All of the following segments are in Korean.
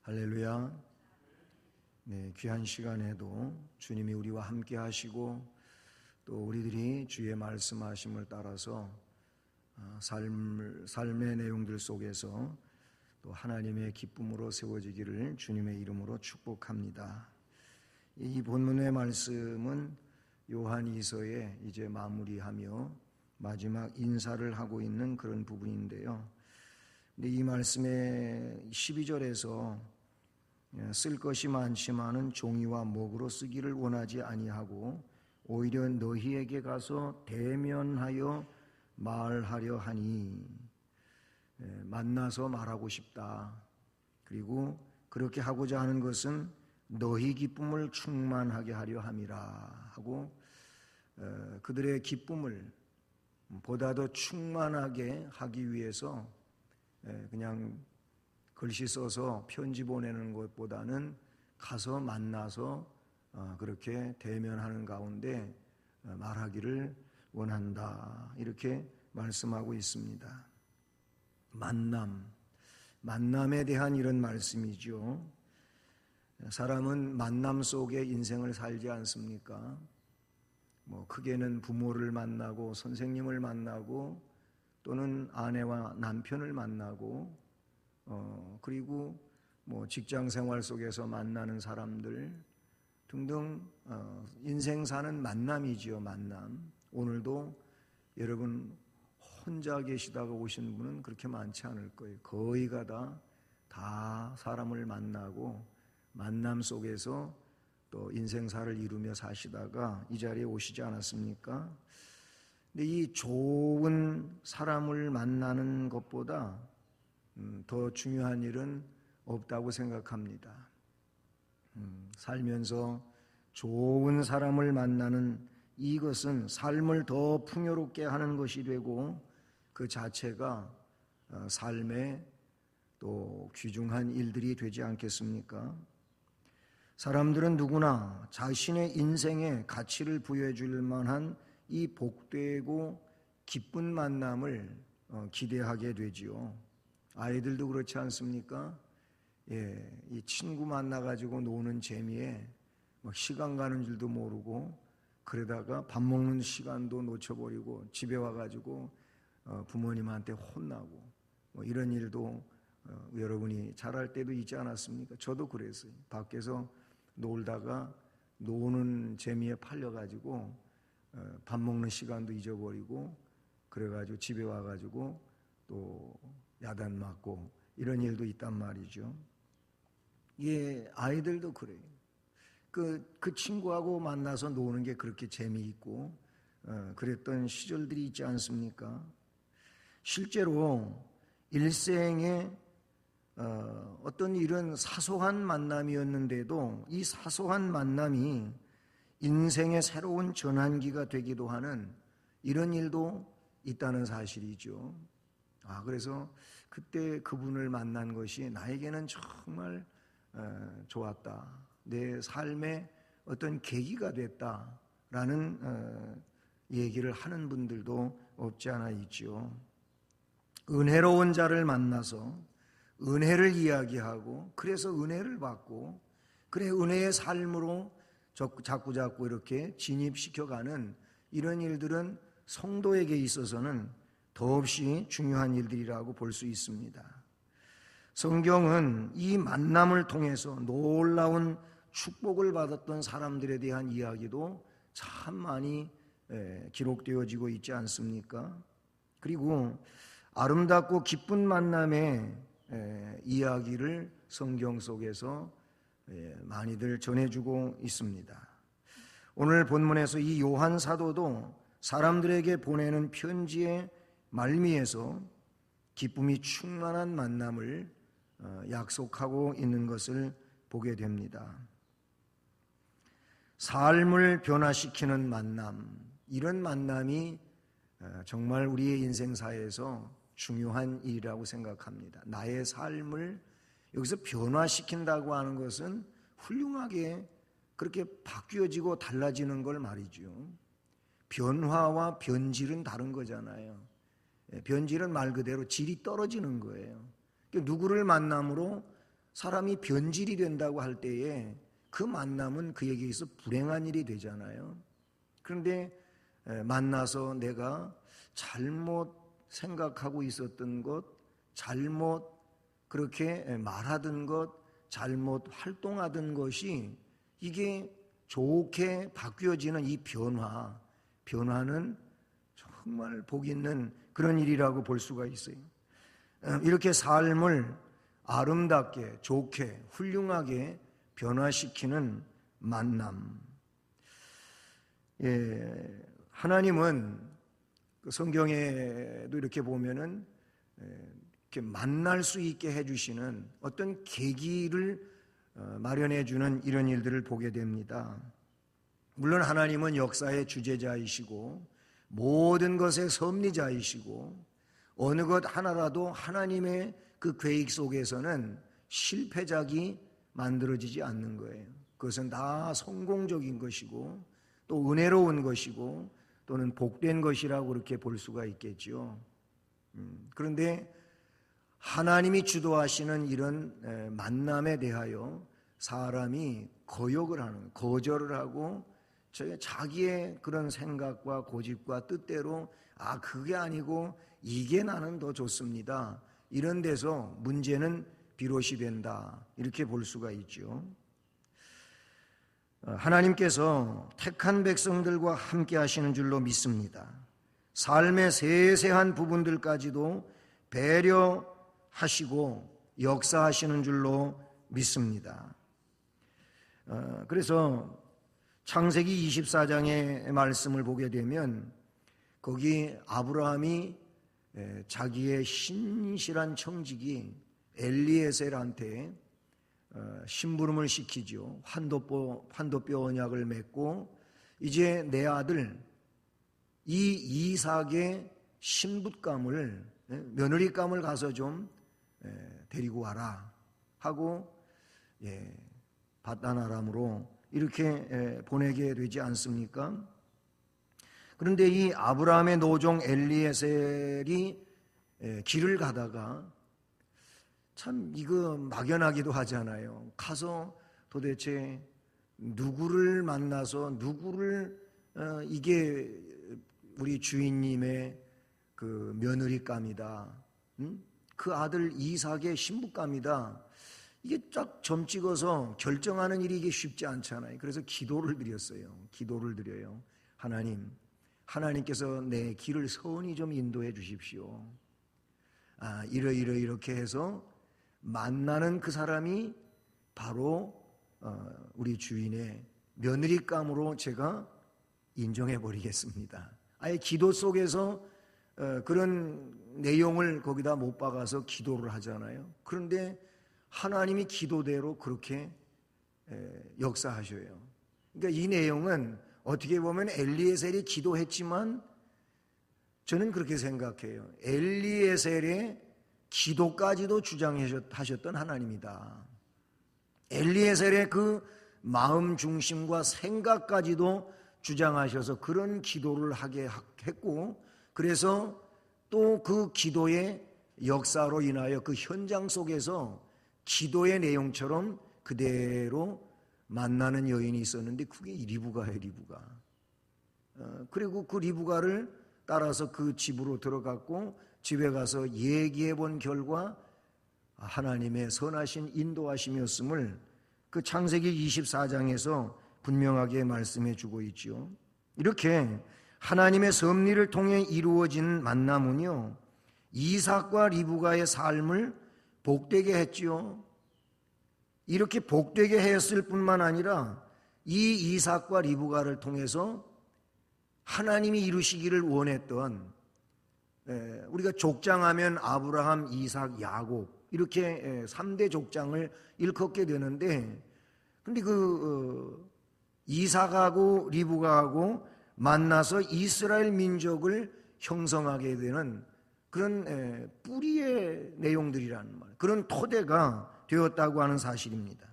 할렐루야. 네, 귀한 시간에도 주님이 우리와 함께 하시고 또 우리들이 주의 말씀하심을 따라서 삶의 내용들 속에서 또 하나님의 기쁨으로 세워지기를 주님의 이름으로 축복합니다. 이 본문의 말씀은 요한이서에 이제 마무리하며 마지막 인사를 하고 있는 그런 부분인데요. 근데 이 말씀의 12절에서 쓸 것이 많지만은 종이와 목으로 쓰기를 원하지 아니하고 오히려 너희에게 가서 대면하여 말하려 하니, 만나서 말하고 싶다. 그리고 그렇게 하고자 하는 것은 너희 기쁨을 충만하게 하려 함이라 하고, 그들의 기쁨을 보다 더 충만하게 하기 위해서 그냥 글씨 써서 편지 보내는 것보다는 가서 만나서 그렇게 대면하는 가운데 말하기를 원한다, 이렇게 말씀하고 있습니다. 만남에 대한 이런 말씀이죠. 사람은 만남 속에 인생을 살지 않습니까? 크게는 부모를 만나고 선생님을 만나고 또는 아내와 남편을 만나고 그리고 직장 생활 속에서 만나는 사람들 등등, 인생 사는 만남이지요. 만남. 오늘도 여러분 혼자 계시다가 오신 분은 그렇게 많지 않을 거예요. 거의가 다 사람을 만나고 만남 속에서 또 인생사를 이루며 사시다가 이 자리에 오시지 않았습니까? 근데 이 좋은 사람을 만나는 것보다 더 중요한 일은 없다고 생각합니다. 살면서 좋은 사람을 만나는 이것은 삶을 더 풍요롭게 하는 것이 되고 그 자체가 삶의 또 귀중한 일들이 되지 않겠습니까? 사람들은 누구나 자신의 인생에 가치를 부여해 줄 만한 이 복되고 기쁜 만남을 기대하게 되지요. 아이들도 그렇지 않습니까? 이 친구 만나가지고 노는 재미에 시간 가는 줄도 모르고 그러다가 밥 먹는 시간도 놓쳐버리고 집에 와가지고 부모님한테 혼나고 이런 일도 여러분이 잘할 때도 있지 않았습니까? 저도 그랬어요. 밖에서 놀다가 노는 재미에 팔려가지고 밥 먹는 시간도 잊어버리고 그래가지고 집에 와가지고 또 야단 맞고 이런 일도 있단 말이죠. 아이들도 그래요. 그 친구하고 만나서 노는 게 그렇게 재미있고 그랬던 시절들이 있지 않습니까? 실제로 일생에 어떤 일은 사소한 만남이었는데도 이 사소한 만남이 인생의 새로운 전환기가 되기도 하는 이런 일도 있다는 사실이죠. 그래서 그때 그분을 만난 것이 나에게는 정말 좋았다. 내 삶의 어떤 계기가 됐다라는 얘기를 하는 분들도 없지 않아 있죠. 은혜로운 자를 만나서 은혜를 이야기하고 그래서 은혜를 받고 그래 은혜의 삶으로 자꾸 이렇게 진입시켜가는 이런 일들은 성도에게 있어서는 더없이 중요한 일들이라고 볼 수 있습니다. 성경은 이 만남을 통해서 놀라운 축복을 받았던 사람들에 대한 이야기도 참 많이 기록되어지고 있지 않습니까? 그리고 아름답고 기쁜 만남의 이야기를 성경 속에서 많이들 전해주고 있습니다. 오늘 본문에서 이 요한 사도도 사람들에게 보내는 편지의 말미에서 기쁨이 충만한 만남을 약속하고 있는 것을 보게 됩니다. 삶을 변화시키는 만남, 이런 만남이 정말 우리의 인생사에서 중요한 일이라고 생각합니다. 나의 삶을 여기서 변화시킨다고 하는 것은 훌륭하게 그렇게 바뀌어지고 달라지는 걸 말이죠. 변화와 변질은 다른 거잖아요. 변질은 말 그대로 질이 떨어지는 거예요. 누구를 만남으로 사람이 변질이 된다고 할 때에 그 만남은 그에게 있어 불행한 일이 되잖아요. 그런데 만나서 내가 잘못 생각하고 있었던 것, 잘못 그렇게 말하던 것, 잘못 활동하던 것이 이게 좋게 바뀌어지는 이 변화는 정말 복 있는 그런 일이라고 볼 수가 있어요. 이렇게 삶을 아름답게, 좋게, 훌륭하게 변화시키는 만남. 하나님은 성경에도 이렇게 보면은 이렇게 만날 수 있게 해주시는 어떤 계기를 마련해주는 이런 일들을 보게 됩니다. 물론 하나님은 역사의 주재자이시고 모든 것의 섭리자이시고 어느 것 하나라도 하나님의 그 계획 속에서는 실패작이 만들어지지 않는 거예요. 그것은 다 성공적인 것이고 또 은혜로운 것이고 또는 복된 것이라고 그렇게 볼 수가 있겠죠. 그런데 하나님이 주도하시는 이런 만남에 대하여 사람이 거절을 하고 자기의 그런 생각과 고집과 뜻대로 그게 아니고 이게 나는 더 좋습니다. 이런 데서 문제는 비롯이 된다. 이렇게 볼 수가 있죠. 하나님께서 택한 백성들과 함께 하시는 줄로 믿습니다. 삶의 세세한 부분들까지도 배려하시고 역사하시는 줄로 믿습니다. 그래서 창세기 24장의 말씀을 보게 되면 거기 아브라함이 자기의 신실한 청지기 엘리에셀한테 심부름을 시키죠. 환도뼈 언약을 맺고 이제 내 아들 이 이삭의 신붓감을 며느리감을 가서 좀 데리고 와라 하고 밧단-아람으로 이렇게 보내게 되지 않습니까? 그런데 이 아브라함의 노종 엘리에셀이 길을 가다가 참 이거 막연하기도 하잖아요. 가서 도대체 누구를 만나서 누구를 이게 우리 주인님의 그 며느리감이다, 그 아들 이삭의 신부감이다, 이게 쫙 점 찍어서 결정하는 일이 이게 쉽지 않잖아요. 그래서 기도를 드려요. 하나님께서 내 길을 선히 좀 인도해 주십시오. 이렇게 해서 만나는 그 사람이 바로 우리 주인의 며느리감으로 제가 인정해 버리겠습니다. 아예 기도 속에서 그런 내용을 거기다 못 박아서 기도를 하잖아요. 그런데 하나님이 기도대로 그렇게 역사하셔요. 그러니까 이 내용은 어떻게 보면 엘리에셀이 기도했지만 저는 그렇게 생각해요. 엘리에셀의 기도까지도 주장하셨던 하나님이다. 엘리에셀의 그 마음 중심과 생각까지도 주장하셔서 그런 기도를 하게 했고, 그래서 또 그 기도의 역사로 인하여 그 현장 속에서 기도의 내용처럼 그대로 만나는 여인이 있었는데 그게 리브가예요. 그리고 그 리브가를 따라서 그 집으로 들어갔고 집에 가서 얘기해 본 결과 하나님의 선하신 인도하심이었음을 그 창세기 24장에서 분명하게 말씀해 주고 있죠. 이렇게 하나님의 섭리를 통해 이루어진 만남은요, 이삭과 리브가의 삶을 복되게 했지요. 이렇게 복되게 했을 뿐만 아니라 이 이삭과 리브가를 통해서 하나님이 이루시기를 원했던, 우리가 족장하면 아브라함, 이삭, 야곱 이렇게 3대 족장을 일컫게 되는데, 근데 이삭하고 리브가하고 만나서 이스라엘 민족을 형성하게 되는 그런 뿌리의 내용들이라는 말, 그런 토대가 되었다고 하는 사실입니다.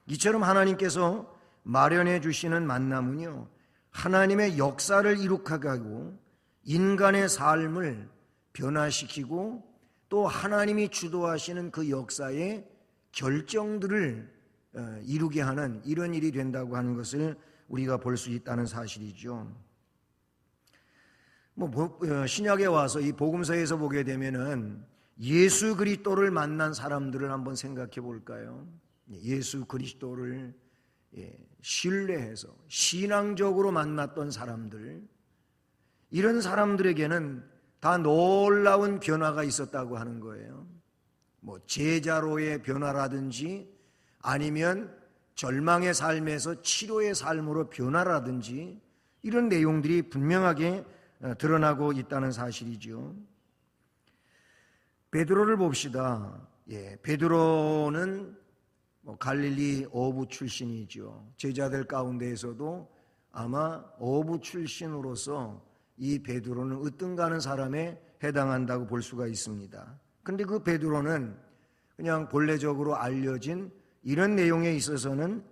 이처럼 하나님께서 마련해 주시는 만남은요, 하나님의 역사를 이룩하게 하고 인간의 삶을 변화시키고 또 하나님이 주도하시는 그 역사의 결정들을 이루게 하는 이런 일이 된다고 하는 것을 우리가 볼 수 있다는 사실이죠. 신약에 와서 이 복음서에서 보게 되면은 예수 그리스도를 만난 사람들을 한번 생각해 볼까요? 예수 그리스도를 신뢰해서 신앙적으로 만났던 사람들, 이런 사람들에게는 다 놀라운 변화가 있었다고 하는 거예요. 제자로의 변화라든지 아니면 절망의 삶에서 치료의 삶으로 변화라든지 이런 내용들이 분명하게 드러나고 있다는 사실이죠. 베드로를 봅시다. 베드로는 갈릴리 어부 출신이죠. 제자들 가운데에서도 아마 어부 출신으로서 이 베드로는 으뜸가는 사람에 해당한다고 볼 수가 있습니다. 그런데 그 베드로는 그냥 본래적으로 알려진 이런 내용에 있어서는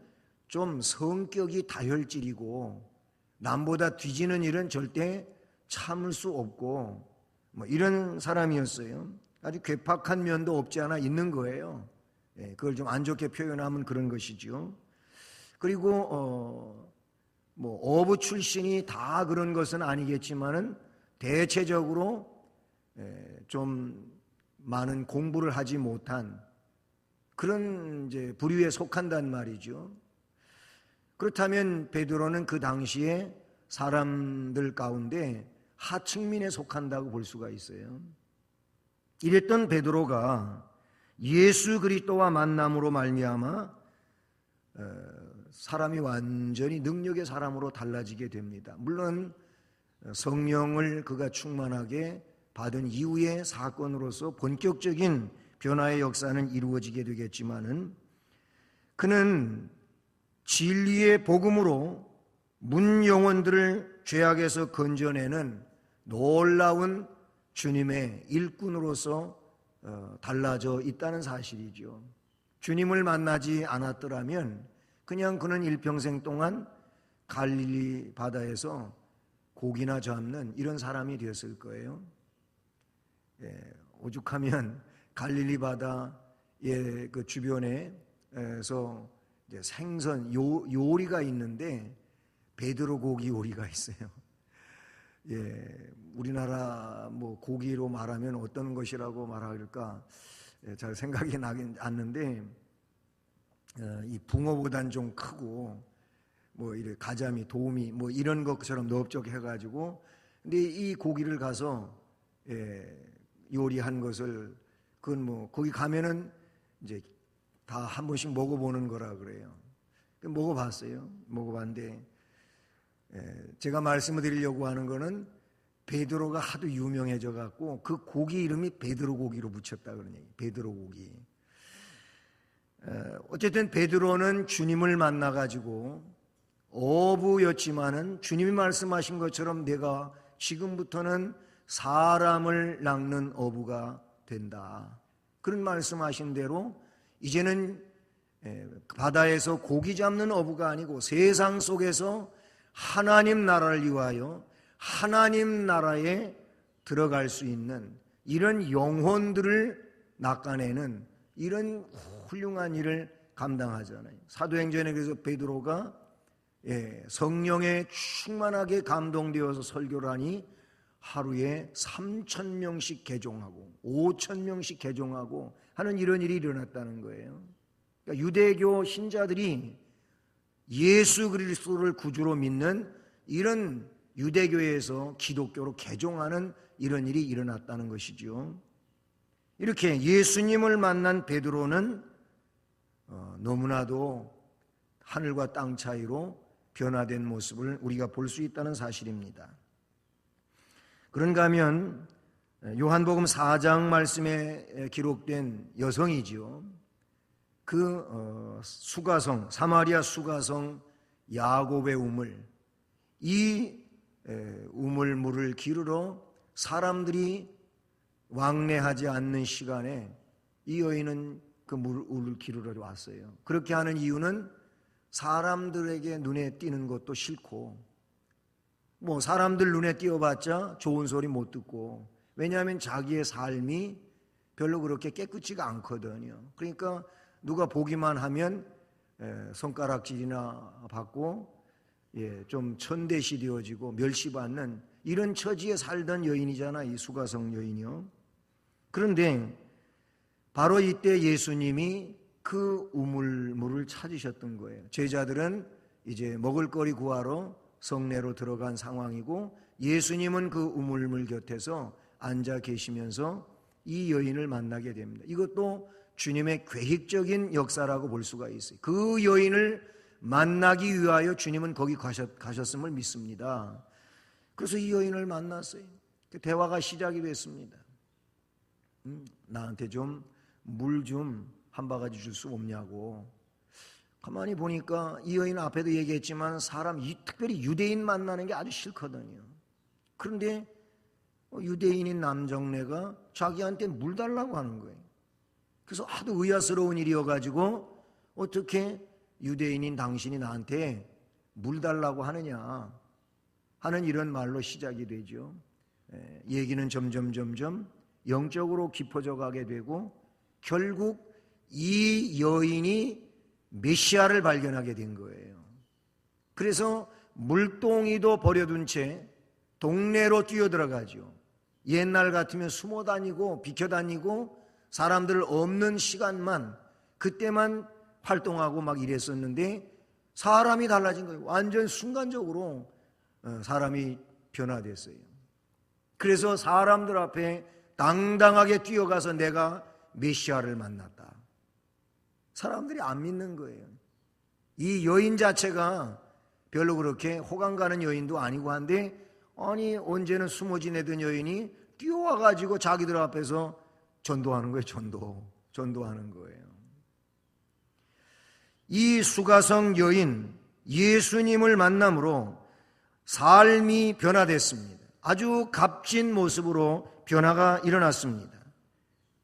좀 성격이 다혈질이고 남보다 뒤지는 일은 절대 참을 수 없고 이런 사람이었어요. 아주 괴팍한 면도 없지 않아 있는 거예요. 그걸 좀 안 좋게 표현하면 그런 것이죠. 그리고 어부 출신이 다 그런 것은 아니겠지만은 대체적으로 좀 많은 공부를 하지 못한 그런 이제 부류에 속한단 말이죠. 그렇다면 베드로는 그 당시에 사람들 가운데 하층민에 속한다고 볼 수가 있어요. 이랬던 베드로가 예수 그리스도와 만남으로 말미암아 사람이 완전히 능력의 사람으로 달라지게 됩니다. 물론 성령을 그가 충만하게 받은 이후의 사건으로서 본격적인 변화의 역사는 이루어지게 되겠지만은 그는 진리의 복음으로 문 영혼들을 죄악에서 건져내는 놀라운 주님의 일꾼으로서 달라져 있다는 사실이죠. 주님을 만나지 않았더라면 그냥 그는 일평생 동안 갈릴리 바다에서 고기나 잡는 이런 사람이 되었을 거예요. 오죽하면 갈릴리 바다의 그 주변에서 이제 생선 요리가 있는데 베드로 고기 요리가 있어요. 우리나라 고기로 말하면 어떤 것이라고 말할까 잘 생각이 나긴 않는데 이 붕어보단 좀 크고 이래 가자미, 도미 이런 것처럼 넓적해가지고 근데 이 고기를 가서 요리한 것을 그건 거기 가면은 이제 다 한 번씩 먹어보는 거라 그래요. 먹어봤어요. 먹어봤는데 제가 말씀을 드리려고 하는 거는 베드로가 하도 유명해져 갖고 그 고기 이름이 베드로 고기로 붙였다 그런 얘기. 베드로 고기. 어쨌든 베드로는 주님을 만나 가지고 어부였지만은 주님이 말씀하신 것처럼 내가 지금부터는 사람을 낚는 어부가 된다. 그런 말씀하신 대로 이제는 바다에서 고기 잡는 어부가 아니고 세상 속에서 하나님 나라를 위하여 하나님 나라에 들어갈 수 있는 이런 영혼들을 낚아내는 이런 훌륭한 일을 감당하잖아요. 사도행전에 그래서 베드로가 성령에 충만하게 감동되어서 설교를 하니 하루에 3,000명씩 개종하고 5,000명씩 개종하고 하는 이런 일이 일어났다는 거예요. 그러니까 유대교 신자들이 예수 그리스도를 구주로 믿는 이런 유대교에서 기독교로 개종하는 이런 일이 일어났다는 것이죠. 이렇게 예수님을 만난 베드로는 너무나도 하늘과 땅 차이로 변화된 모습을 우리가 볼 수 있다는 사실입니다. 그런가 하면 요한복음 4장 말씀에 기록된 여성이지요. 그 수가성, 사마리아 수가성 야곱의 우물, 이 우물물을 기르러 사람들이 왕래하지 않는 시간에 이 여인은 그 물을 기르러 왔어요. 그렇게 하는 이유는 사람들에게 눈에 띄는 것도 싫고 사람들 눈에 띄어봤자 좋은 소리 못 듣고, 왜냐하면 자기의 삶이 별로 그렇게 깨끗지가 않거든요. 그러니까 누가 보기만 하면 손가락질이나 받고 좀 천대시 되어지고 멸시받는 이런 처지에 살던 여인이잖아, 이 수가성 여인이요. 그런데 바로 이때 예수님이 그 우물물을 찾으셨던 거예요. 제자들은 이제 먹을거리 구하러 성내로 들어간 상황이고 예수님은 그 우물물 곁에서 앉아 계시면서 이 여인을 만나게 됩니다. 이것도 주님의 계획적인 역사라고 볼 수가 있어요. 그 여인을 만나기 위하여 주님은 거기 가셨음을 믿습니다. 그래서 이 여인을 만났어요. 대화가 시작이 됐습니다. 나한테 좀 물 좀 한 바가지 줄 수 없냐고. 가만히 보니까 이 여인 앞에도 얘기했지만 특별히 유대인 만나는 게 아주 싫거든요. 그런데 유대인인 남정네가 자기한테 물 달라고 하는 거예요. 그래서 하도 의아스러운 일이어가지고 어떻게 유대인인 당신이 나한테 물 달라고 하느냐 하는 이런 말로 시작이 되죠. 얘기는 점점 영적으로 깊어져 가게 되고 결국 이 여인이 메시아를 발견하게 된 거예요. 그래서 물동이도 버려둔 채 동네로 뛰어들어가죠. 옛날 같으면 숨어 다니고 비켜 다니고 사람들 없는 시간만 그때만 활동하고 막 이랬었는데 사람이 달라진 거예요. 완전 순간적으로 사람이 변화됐어요. 그래서 사람들 앞에 당당하게 뛰어가서 내가 메시아를 만났다. 사람들이 안 믿는 거예요. 이 여인 자체가 별로 그렇게 호감 가는 여인도 아니고 한데 아니 언제는 숨어 지내던 여인이 뛰어와가지고 자기들 앞에서 전도하는 거예요. 전도하는 거예요. 이 수가성 여인 예수님을 만남으로 삶이 변화됐습니다. 아주 값진 모습으로 변화가 일어났습니다.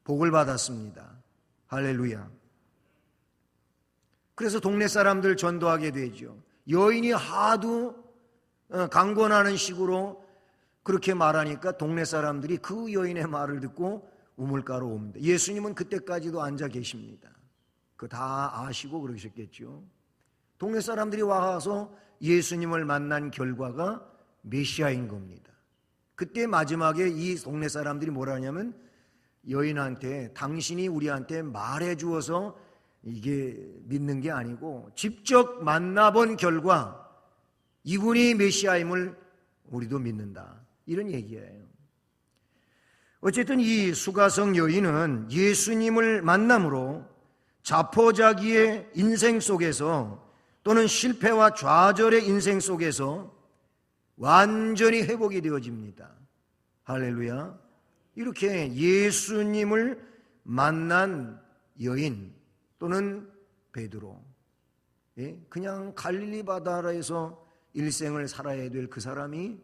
복을 받았습니다. 할렐루야. 그래서 동네 사람들 전도하게 되죠. 여인이 하도 강권하는 식으로 그렇게 말하니까 동네 사람들이 그 여인의 말을 듣고 우물가로 옵니다. 예수님은 그때까지도 앉아 계십니다. 그거 다 아시고 그러셨겠죠. 동네 사람들이 와서 예수님을 만난 결과가 메시아인 겁니다. 그때 마지막에 이 동네 사람들이 뭐라 하냐면 여인한테 당신이 우리한테 말해 주어서 이게 믿는 게 아니고 직접 만나본 결과 이분이 메시아임을 우리도 믿는다. 이런 얘기예요. 어쨌든 이 수가성 여인은 예수님을 만남으로 자포자기의 인생 속에서 또는 실패와 좌절의 인생 속에서 완전히 회복이 되어집니다. 할렐루야. 이렇게 예수님을 만난 여인 또는 베드로, 그냥 갈릴리 바다에서 일생을 살아야 될 그 사람이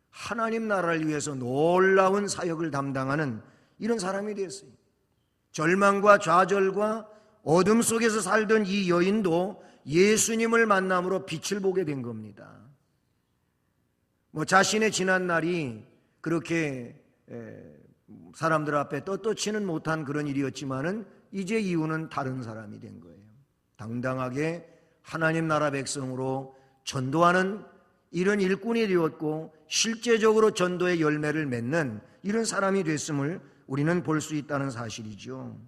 하나님 나라를 위해서 놀라운 사역을 담당하는 이런 사람이 됐어요. 절망과 좌절과 어둠 속에서 살던 이 여인도 예수님을 만남으로 빛을 보게 된 겁니다. 자신의 지난 날이 그렇게 사람들 앞에 떳떳지는 못한 그런 일이었지만은 이제 이후는 다른 사람이 된 거예요. 당당하게 하나님 나라 백성으로 전도하는 이런 일꾼이 되었고 실제적으로 전도의 열매를 맺는 이런 사람이 됐음을 우리는 볼 수 있다는 사실이죠.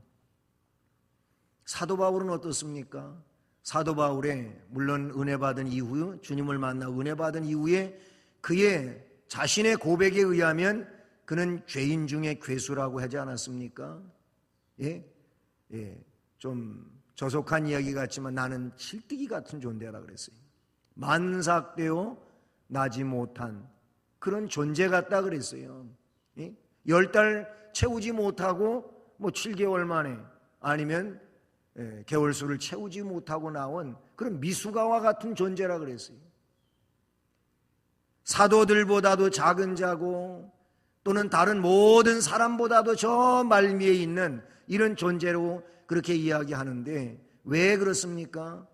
사도 바울은 어떻습니까? 사도 바울의 물론 은혜 받은 이후 주님을 만나 은혜 받은 이후에 그의 자신의 고백에 의하면 그는 죄인 중에 괴수라고 하지 않았습니까? 좀 저속한 이야기 같지만 나는 칠뜨기 같은 존재라 그랬어요. 만삭되어 나지 못한 그런 존재 같다 그랬어요. 10달 채우지 못하고 7개월 만에 아니면 개월수를 채우지 못하고 나온 그런 미숙아와 같은 존재라 그랬어요. 사도들보다도 작은 자고 또는 다른 모든 사람보다도 저 말미에 있는 이런 존재로 그렇게 이야기하는데 왜 그렇습니까?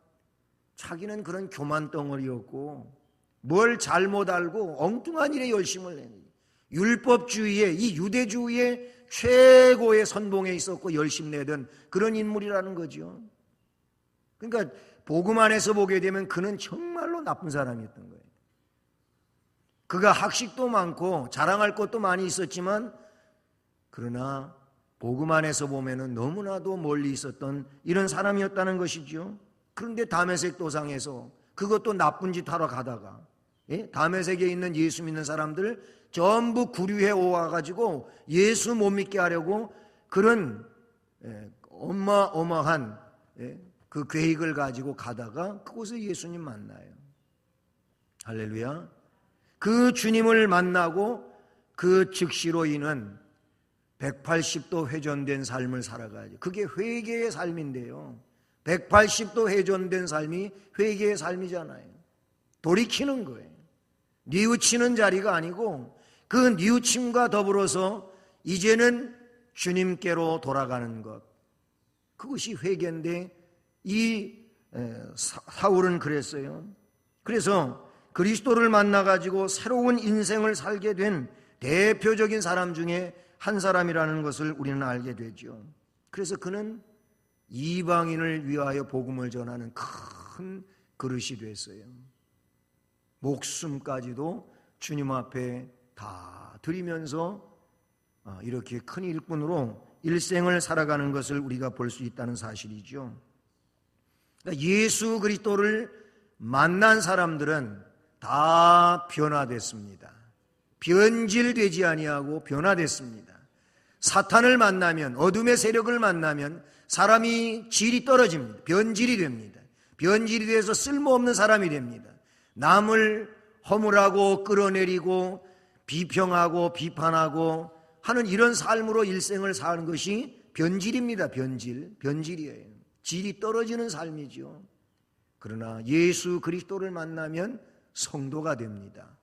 자기는 그런 교만 덩어리였고 뭘 잘못 알고 엉뚱한 일에 열심을 내는 율법주의의 이 유대주의의 최고의 선봉에 있었고 열심 내던 그런 인물이라는 거죠. 그러니까 복음 안에서 보게 되면 그는 정말로 나쁜 사람이었던 거예요. 그가 학식도 많고 자랑할 것도 많이 있었지만 그러나 복음 안에서 보면은 너무나도 멀리 있었던 이런 사람이었다는 것이죠. 그런데 다메섹 도상에서 그것도 나쁜 짓 하러 가다가 다메섹에 있는 예수 믿는 사람들 전부 구류해 오와가지고 예수 못 믿게 하려고 그런 어마어마한 그 계획을 가지고 가다가 그곳에 예수님 만나요. 할렐루야. 그 주님을 만나고 그 즉시로 인한 180도 회전된 삶을 살아가야죠. 그게 회개의 삶인데요. 180도 회전된 삶이 회개의 삶이잖아요. 돌이키는 거예요. 뉘우치는 자리가 아니고 그 뉘우침과 더불어서 이제는 주님께로 돌아가는 것. 그것이 회개인데 이 사울은 그랬어요. 그래서 그리스도를 만나가지고 새로운 인생을 살게 된 대표적인 사람 중에 한 사람이라는 것을 우리는 알게 되죠. 그래서 그는 이방인을 위하여 복음을 전하는 큰 그릇이 됐어요. 목숨까지도 주님 앞에 다 드리면서 이렇게 큰 일꾼으로 일생을 살아가는 것을 우리가 볼 수 있다는 사실이죠. 그러니까 예수 그리스도를 만난 사람들은 다 변화됐습니다. 변질되지 아니하고 변화됐습니다. 사탄을 만나면, 어둠의 세력을 만나면 사람이 질이 떨어집니다. 변질이 됩니다. 변질이 돼서 쓸모없는 사람이 됩니다. 남을 허물하고 끌어내리고 비평하고 비판하고 하는 이런 삶으로 일생을 사는 것이 변질입니다. 변질이에요. 질이 떨어지는 삶이죠. 그러나 예수 그리스도를 만나면 성도가 됩니다.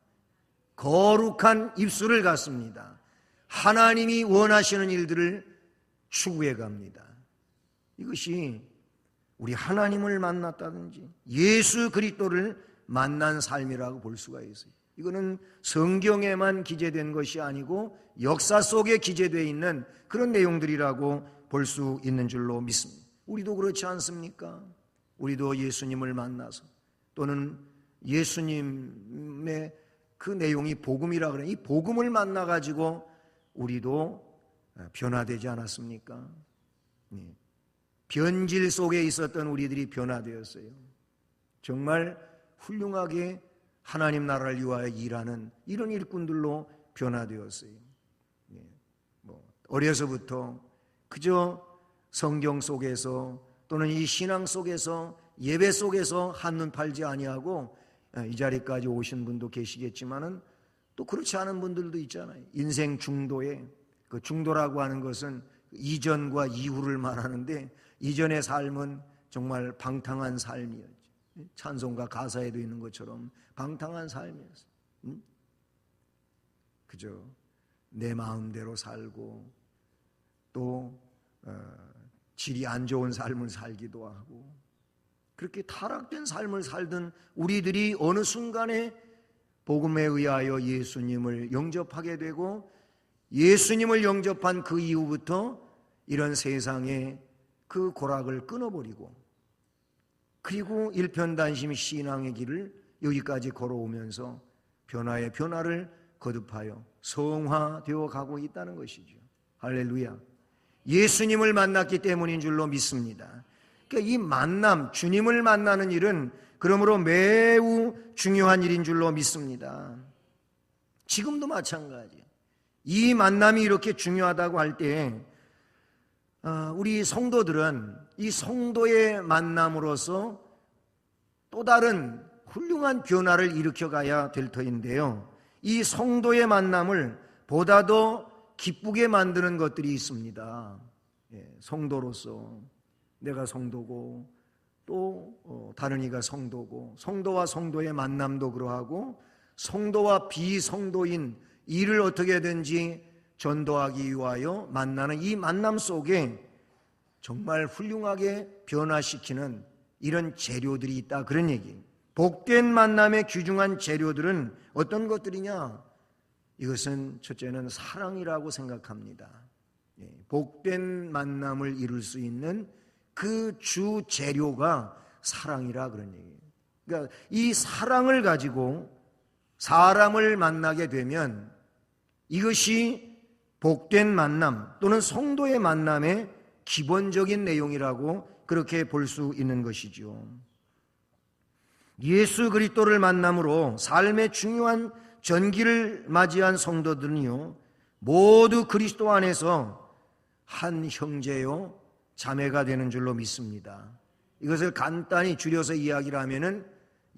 거룩한 입술을 갖습니다. 하나님이 원하시는 일들을 추구해 갑니다. 이것이 우리 하나님을 만났다든지 예수 그리스도를 만난 삶이라고 볼 수가 있어요. 이거는 성경에만 기재된 것이 아니고 역사 속에 기재되어 있는 그런 내용들이라고 볼 수 있는 줄로 믿습니다. 우리도 그렇지 않습니까? 우리도 예수님을 만나서 또는 예수님의 그 내용이 복음이라 그래요. 이 복음을 만나가지고 우리도 변화되지 않았습니까? 변질 속에 있었던 우리들이 변화되었어요. 정말 훌륭하게 하나님 나라를 위하여 일하는 이런 일꾼들로 변화되었어요. 어려서부터 그저 성경 속에서 또는 이 신앙 속에서 예배 속에서 한눈 팔지 아니하고 이 자리까지 오신 분도 계시겠지만은 또 그렇지 않은 분들도 있잖아요. 인생 중도에, 그 중도라고 하는 것은 이전과 이후를 말하는데 이전의 삶은 정말 방탕한 삶이었죠. 찬송가 가사에도 있는 것처럼 방탕한 삶이었어요. 그저 내 마음대로 살고 또 질이 안 좋은 삶을 살기도 하고 그렇게 타락된 삶을 살던 우리들이 어느 순간에 복음에 의하여 예수님을 영접하게 되고 예수님을 영접한 그 이후부터 이런 세상의 그 고락을 끊어버리고 그리고 일편단심 신앙의 길을 여기까지 걸어오면서 변화의 변화를 거듭하여 성화되어 가고 있다는 것이죠. 할렐루야. 예수님을 만났기 때문인 줄로 믿습니다. 그러니까 이 만남, 주님을 만나는 일은 그러므로 매우 중요한 일인 줄로 믿습니다. 지금도 마찬가지예요. 이 만남이 이렇게 중요하다고 할 때 우리 성도들은 이 성도의 만남으로서 또 다른 훌륭한 변화를 일으켜가야 될 터인데요. 이 성도의 만남을 보다 더 기쁘게 만드는 것들이 있습니다. 성도로서 내가 성도고 또 다른 이가 성도고 성도와 성도의 만남도 그러하고 성도와 비성도인 이를 어떻게든지 전도하기 위하여 만나는 이 만남 속에 정말 훌륭하게 변화시키는 이런 재료들이 있다, 그런 얘기예요. 복된 만남의 귀중한 재료들은 어떤 것들이냐? 이것은 첫째는 사랑이라고 생각합니다. 복된 만남을 이룰 수 있는 그 주 재료가 사랑이라 그런 얘기예요. 그러니까 이 사랑을 가지고 사람을 만나게 되면 이것이 복된 만남 또는 성도의 만남의 기본적인 내용이라고 그렇게 볼 수 있는 것이죠. 예수 그리스도를 만남으로 삶의 중요한 전기를 맞이한 성도들은요, 모두 그리스도 안에서 한 형제요 자매가 되는 줄로 믿습니다. 이것을 간단히 줄여서 이야기를 하면은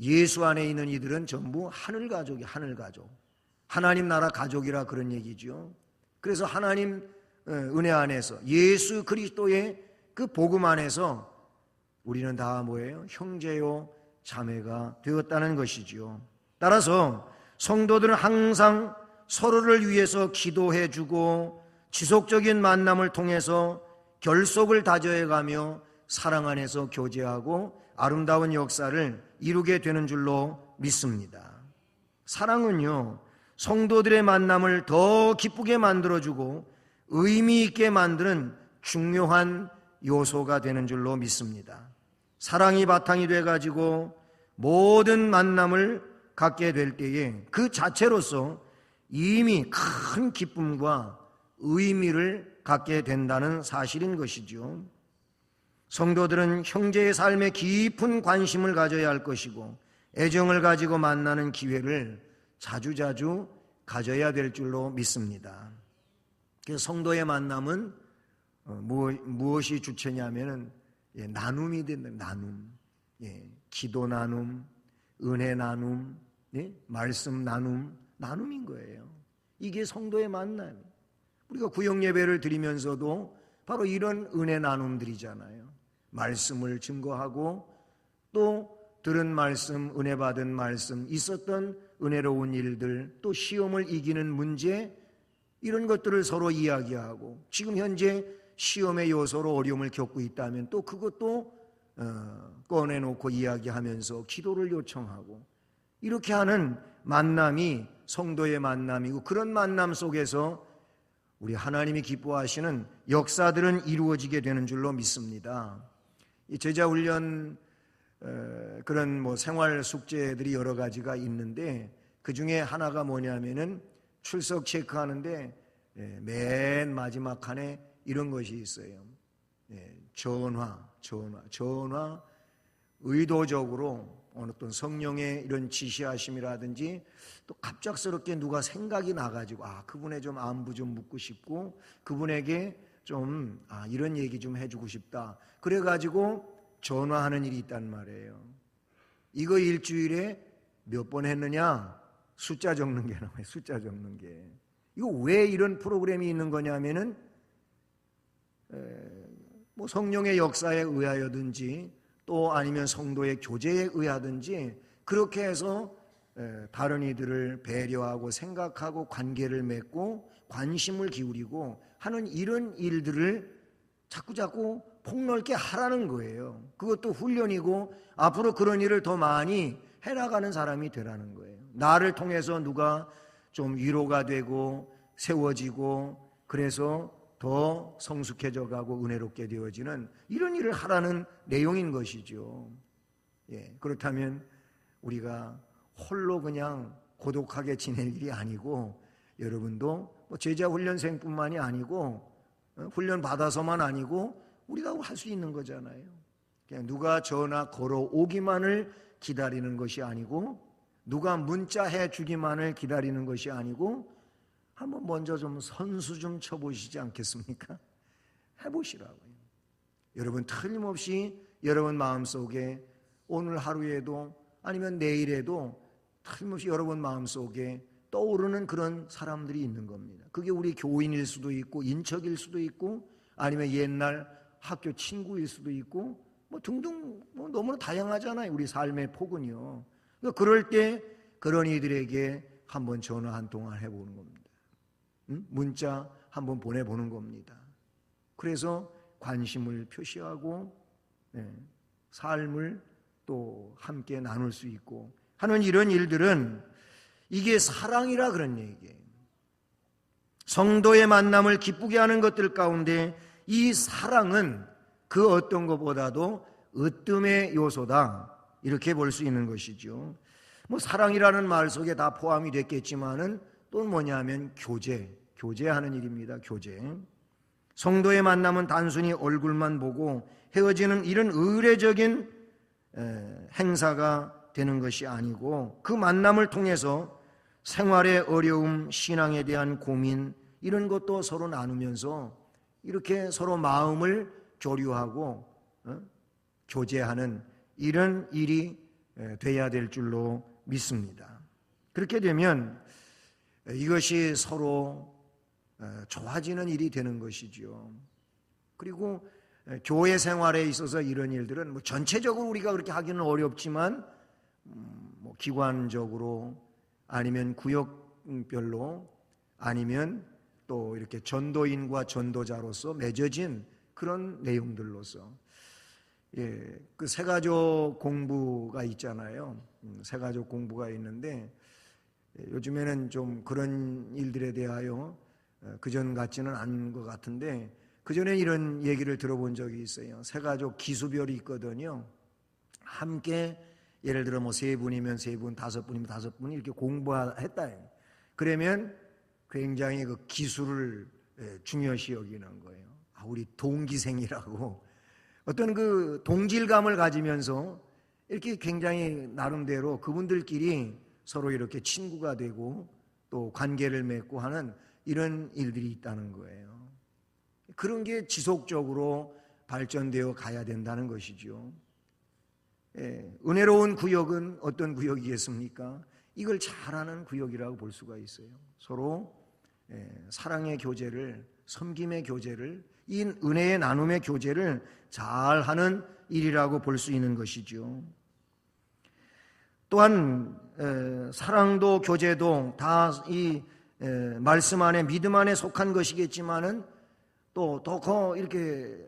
예수 안에 있는 이들은 전부 하늘 가족이 하늘 가족, 하나님 나라 가족이라 그런 얘기죠. 그래서 하나님 은혜 안에서 예수 그리스도의 그 복음 안에서 우리는 다 뭐예요? 형제요 자매가 되었다는 것이지요. 따라서 성도들은 항상 서로를 위해서 기도해 주고 지속적인 만남을 통해서 결속을 다져가며 사랑 안에서 교제하고 아름다운 역사를 이루게 되는 줄로 믿습니다. 사랑은요, 성도들의 만남을 더 기쁘게 만들어주고 의미 있게 만드는 중요한 요소가 되는 줄로 믿습니다. 사랑이 바탕이 돼가지고 모든 만남을 갖게 될 때에 그 자체로서 이미 큰 기쁨과 의미를 갖게 된다는 사실인 것이죠. 성도들은 형제의 삶에 깊은 관심을 가져야 할 것이고 애정을 가지고 만나는 기회를 자주자주 가져야 될 줄로 믿습니다. 그래서 성도의 만남은 무엇이 주체냐면은 나눔이 된다. 나눔, 기도 나눔, 은혜 나눔, 말씀 나눔, 나눔인 거예요. 이게 성도의 만남. 우리가 구역 예배를 드리면서도 바로 이런 은혜 나눔들이잖아요. 말씀을 증거하고 또 들은 말씀, 은혜 받은 말씀, 있었던 은혜로운 일들, 또 시험을 이기는 문제, 이런 것들을 서로 이야기하고 지금 현재 시험의 요소로 어려움을 겪고 있다면 또 그것도 꺼내놓고 이야기하면서 기도를 요청하고 이렇게 하는 만남이 성도의 만남이고 그런 만남 속에서 우리 하나님이 기뻐하시는 역사들은 이루어지게 되는 줄로 믿습니다. 이 제자훈련 그런 생활 숙제들이 여러 가지가 있는데 그 중에 하나가 뭐냐면은 출석 체크하는데 맨 마지막 칸에 이런 것이 있어요. 전화 의도적으로 어떤 성령의 이런 지시하심이라든지 또 갑작스럽게 누가 생각이 나가지고 그분의 좀 안부 좀 묻고 싶고 그분에게 좀 이런 얘기 좀 해주고 싶다. 그래가지고 전화하는 일이 있단 말이에요. 이거 일주일에 몇 번 했느냐? 숫자 적는 게 나와요. 숫자 적는 게. 이거 왜 이런 프로그램이 있는 거냐면은 성령의 역사에 의하여든지 또 아니면 성도의 교제에 의하든지 그렇게 해서 다른 이들을 배려하고 생각하고 관계를 맺고 관심을 기울이고 하는 이런 일들을 자꾸자꾸 폭넓게 하라는 거예요. 그것도 훈련이고 앞으로 그런 일을 더 많이 해나가는 사람이 되라는 거예요. 나를 통해서 누가 좀 위로가 되고 세워지고 그래서 더 성숙해져 가고 은혜롭게 되어지는 이런 일을 하라는 내용인 것이죠. 그렇다면 우리가 홀로 그냥 고독하게 지낼 일이 아니고 여러분도 제자 훈련생뿐만이 아니고 훈련 받아서만 아니고 우리가 할 수 있는 거잖아요. 그냥 누가 전화 걸어오기만을 기다리는 것이 아니고 누가 문자해 주기만을 기다리는 것이 아니고 한번 먼저 좀 선수 좀 쳐보시지 않겠습니까? 해보시라고요. 여러분 틀림없이 여러분 마음속에 오늘 하루에도 아니면 내일에도 틀림없이 여러분 마음속에 떠오르는 그런 사람들이 있는 겁니다. 그게 우리 교인일 수도 있고 인척일 수도 있고 아니면 옛날 학교 친구일 수도 있고 등등 너무나 다양하잖아요. 우리 삶의 폭은요. 그러니까 그럴 때 그런 이들에게 한번 전화 한 통화 해보는 겁니다. 문자 한번 보내보는 겁니다. 그래서 관심을 표시하고 삶을 또 함께 나눌 수 있고 하는 이런 일들은 이게 사랑이라 그런 얘기예요. 성도의 만남을 기쁘게 하는 것들 가운데 이 사랑은 그 어떤 것보다도 으뜸의 요소다, 이렇게 볼 수 있는 것이죠. 사랑이라는 말 속에 다 포함이 됐겠지만은 또 뭐냐면 교제하는 일입니다. 교제. 성도의 만남은 단순히 얼굴만 보고 헤어지는 이런 의례적인 행사가 되는 것이 아니고, 그 만남을 통해서 생활의 어려움, 신앙에 대한 고민, 이런 것도 서로 나누면서 이렇게 서로 마음을 교류하고 교제하는 이런 일이 돼야 될 줄로 믿습니다. 그렇게 되면 이것이 서로 좋아지는 일이 되는 것이죠. 그리고 교회 생활에 있어서 이런 일들은 전체적으로 우리가 그렇게 하기는 어렵지만 기관적으로 아니면 구역별로 아니면 또 이렇게 전도인과 전도자로서 맺어진 그런 내용들로서, 그 새가족 공부가 있잖아요. 새가족 공부가 있는데 요즘에는 좀 그런 일들에 대하여 그전 같지는 않은 것 같은데, 그전에 이런 얘기를 들어본 적이 있어요. 새가족 기수별이 있거든요. 함께 예를 들어 3분이면 3분, 5분이면 5분 이렇게 공부했다. 그러면 굉장히 그 기수를 중요시 여기는 거예요. 우리 동기생이라고 어떤 그 동질감을 가지면서 이렇게 굉장히 나름대로 그분들끼리 서로 이렇게 친구가 되고 또 관계를 맺고 하는 이런 일들이 있다는 거예요. 그런 게 지속적으로 발전되어 가야 된다는 것이죠. 은혜로운 구역은 어떤 구역이겠습니까? 이걸 잘하는 구역이라고 볼 수가 있어요. 서로 사랑의 교제를, 섬김의 교제를, 이 은혜의 나눔의 교제를 잘하는 일이라고 볼 수 있는 것이죠. 또한 사랑도 교제도 다 이 말씀 안에, 믿음 안에 속한 것이겠지만은 또 더 이렇게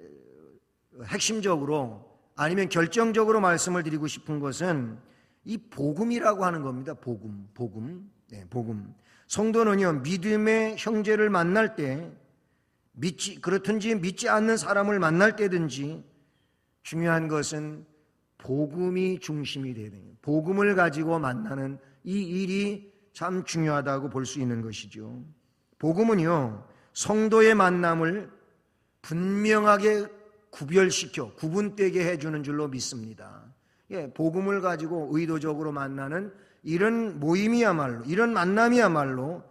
핵심적으로 아니면 결정적으로 말씀을 드리고 싶은 것은 이 복음이라고 하는 겁니다. 복음. 성도는요, 믿음의 형제를 만날 때, 그렇든지 믿지 않는 사람을 만날 때든지 중요한 것은 복음이 중심이 되는 거예요. 복음을 가지고 만나는 이 일이 참 중요하다고 볼 수 있는 것이죠. 복음은요, 성도의 만남을 분명하게 구별시켜 구분되게 해주는 줄로 믿습니다. 복음을 가지고 의도적으로 만나는 이런 모임이야말로, 이런 만남이야말로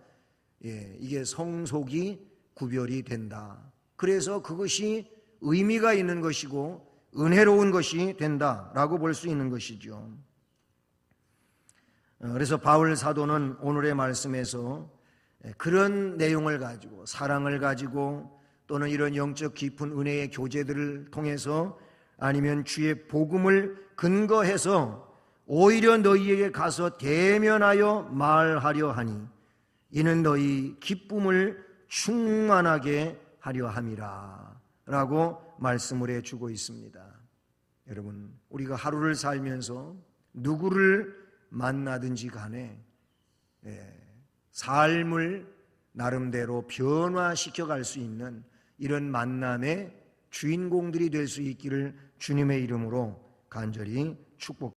이게 성속이 구별이 된다. 그래서 그것이 의미가 있는 것이고 은혜로운 것이 된다라고 볼 수 있는 것이죠. 그래서 바울 사도는 오늘의 말씀에서 그런 내용을 가지고, 사랑을 가지고 또는 이런 영적 깊은 은혜의 교제들을 통해서 아니면 주의 복음을 근거해서 오히려 너희에게 가서 대면하여 말하려 하니 이는 너희 기쁨을 충만하게 하려 함이라 라고 말씀을 해주고 있습니다. 여러분, 우리가 하루를 살면서 누구를 만나든지 간에 삶을 나름대로 변화시켜 갈 수 있는 이런 만남의 주인공들이 될 수 있기를 주님의 이름으로 간절히 축복합니다.